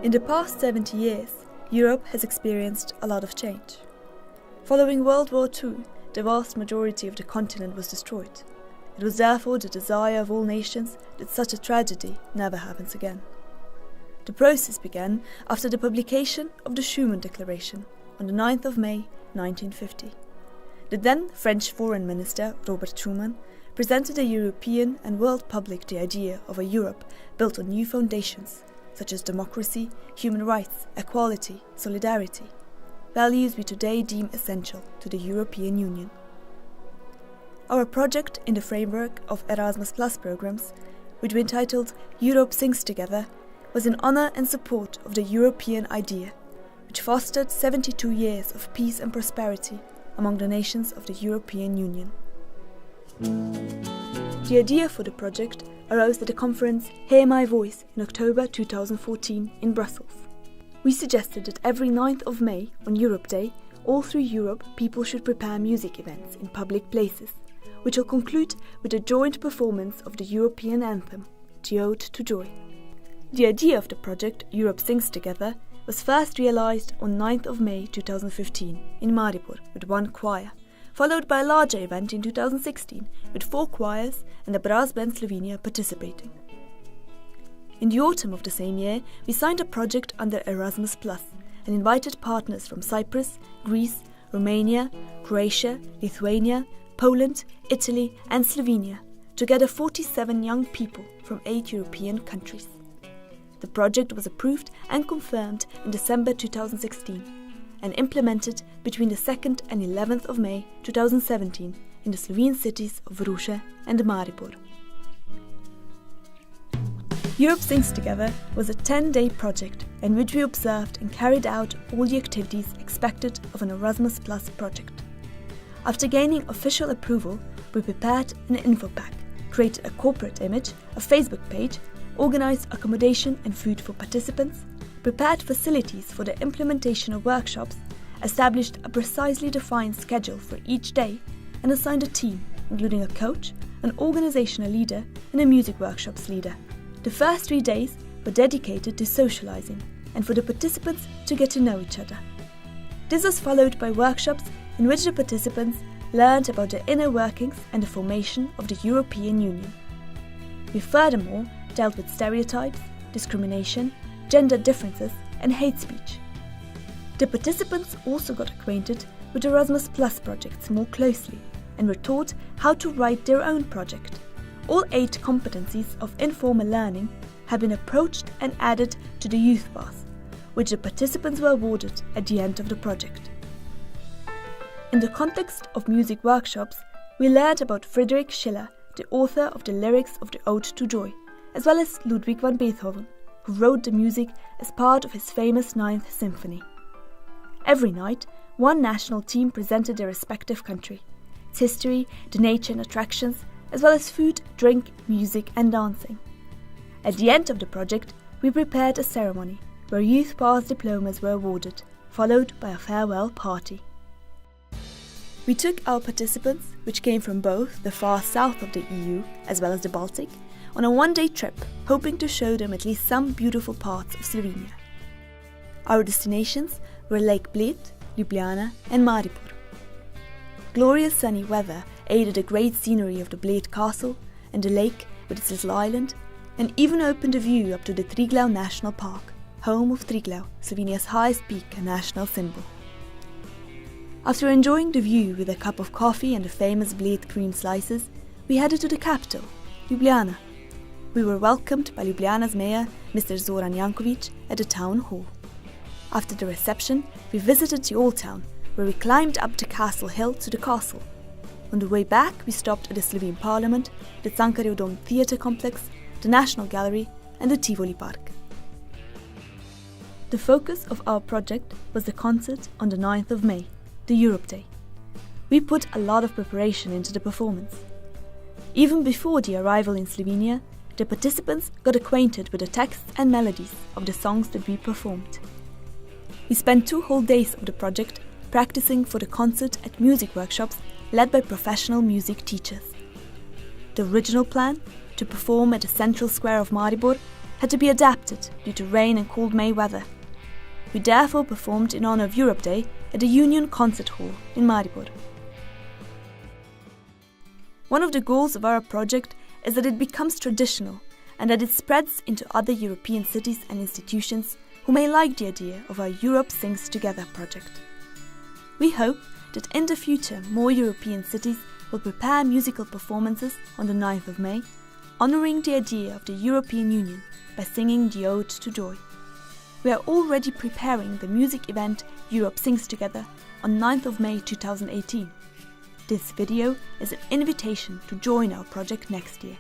In the past 70 years, Europe has experienced a lot of change. Following World War II, the vast majority of the continent was destroyed. It was therefore the desire of all nations that such a tragedy never happens again. The process began after the publication of the Schuman Declaration on the 9th of May 1950. The then French Foreign Minister, Robert Schuman, presented the European and world public the idea of a Europe built on new foundations, such as democracy, human rights, equality, solidarity, values we today deem essential to the European Union. Our project in the framework of Erasmus Plus programs, which we entitled Europe Sings Together, was in honour and support of the European idea, which fostered 72 years of peace and prosperity among the nations of the European Union. The idea for the project arose at the conference Hear My Voice in October 2014 in Brussels. We suggested that every 9th of May, on Europe Day, all through Europe people should prepare music events in public places, which will conclude with a joint performance of the European anthem, the Ode to Joy. The idea of the project Europe Sings Together was first realised on 9th of May 2015 in Maribor with one choir, followed by a larger event in 2016 with 4 choirs and the brass band Slovenia participating. In the autumn of the same year, we signed a project under Erasmus Plus and invited partners from Cyprus, Greece, Romania, Croatia, Lithuania, Poland, Italy and Slovenia, together 47 young people from 8 European countries. The project was approved and confirmed in December 2016 and implemented between the 2nd and 11th of May 2017 in the Slovene cities of Ruše and Maribor. Europe Sings Together was a 10-day project in which we observed and carried out all the activities expected of an Erasmus Plus project. After gaining official approval, we prepared an info pack, created a corporate image, a Facebook page, organised accommodation and food for participants, prepared facilities for the implementation of workshops, established a precisely defined schedule for each day, and assigned a team, including a coach, an organisational leader and a music workshops leader. The first 3 days were dedicated to socialising and for the participants to get to know each other. This was followed by workshops in which the participants learned about the inner workings and the formation of the European Union. We furthermore dealt with stereotypes, discrimination, gender differences and hate speech. The participants also got acquainted with Erasmus Plus projects more closely and were taught how to write their own project. All 8 competencies of informal learning have been approached and added to the Youth Pass, which the participants were awarded at the end of the project. In the context of music workshops, we learned about Friedrich Schiller, the author of the lyrics of the Ode to Joy, as well as Ludwig van Beethoven, who wrote the music as part of his famous 9th Symphony. Every night, one national team presented their respective country, its history, the nature and attractions, as well as food, drink, music and dancing. At the end of the project, we prepared a ceremony where Youth Pass diplomas were awarded, followed by a farewell party. We took our participants, which came from both the far south of the EU as well as the Baltic, on a one-day trip, hoping to show them at least some beautiful parts of Slovenia. Our destinations were Lake Bled, Ljubljana and Maribor. Glorious sunny weather aided the great scenery of the Bled Castle and the lake with its little island, and even opened a view up to the Triglav National Park, home of Triglav, Slovenia's highest peak and national symbol. After enjoying the view with a cup of coffee and the famous Bled cream slices, we headed to the capital, Ljubljana. We were welcomed by Ljubljana's mayor, Mr. Zoran Janković, at the town hall. After the reception, we visited the old town, where we climbed up the castle hill to the castle. On the way back, we stopped at the Slovene Parliament, the Cankarjev Dom Theatre Complex, the National Gallery and the Tivoli Park. The focus of our project was the concert on the 9th of May, the Europe Day. We put a lot of preparation into the performance. Even before the arrival in Slovenia, the participants got acquainted with the texts and melodies of the songs that we performed. We spent 2 whole days of the project practicing for the concert at music workshops led by professional music teachers. The original plan, to perform at the central square of Maribor, had to be adapted due to rain and cold May weather. We therefore performed in honor of Europe Day at the Union Concert Hall in Maribor. One of the goals of our project is that it becomes traditional and that it spreads into other European cities and institutions who may like the idea of our Europe Sings Together project. We hope that in the future more European cities will prepare musical performances on the 9th of May, honouring the idea of the European Union by singing the Ode to Joy. We are already preparing the music event Europe Sings Together on 9th of May 2018. This video is an invitation to join our project next year.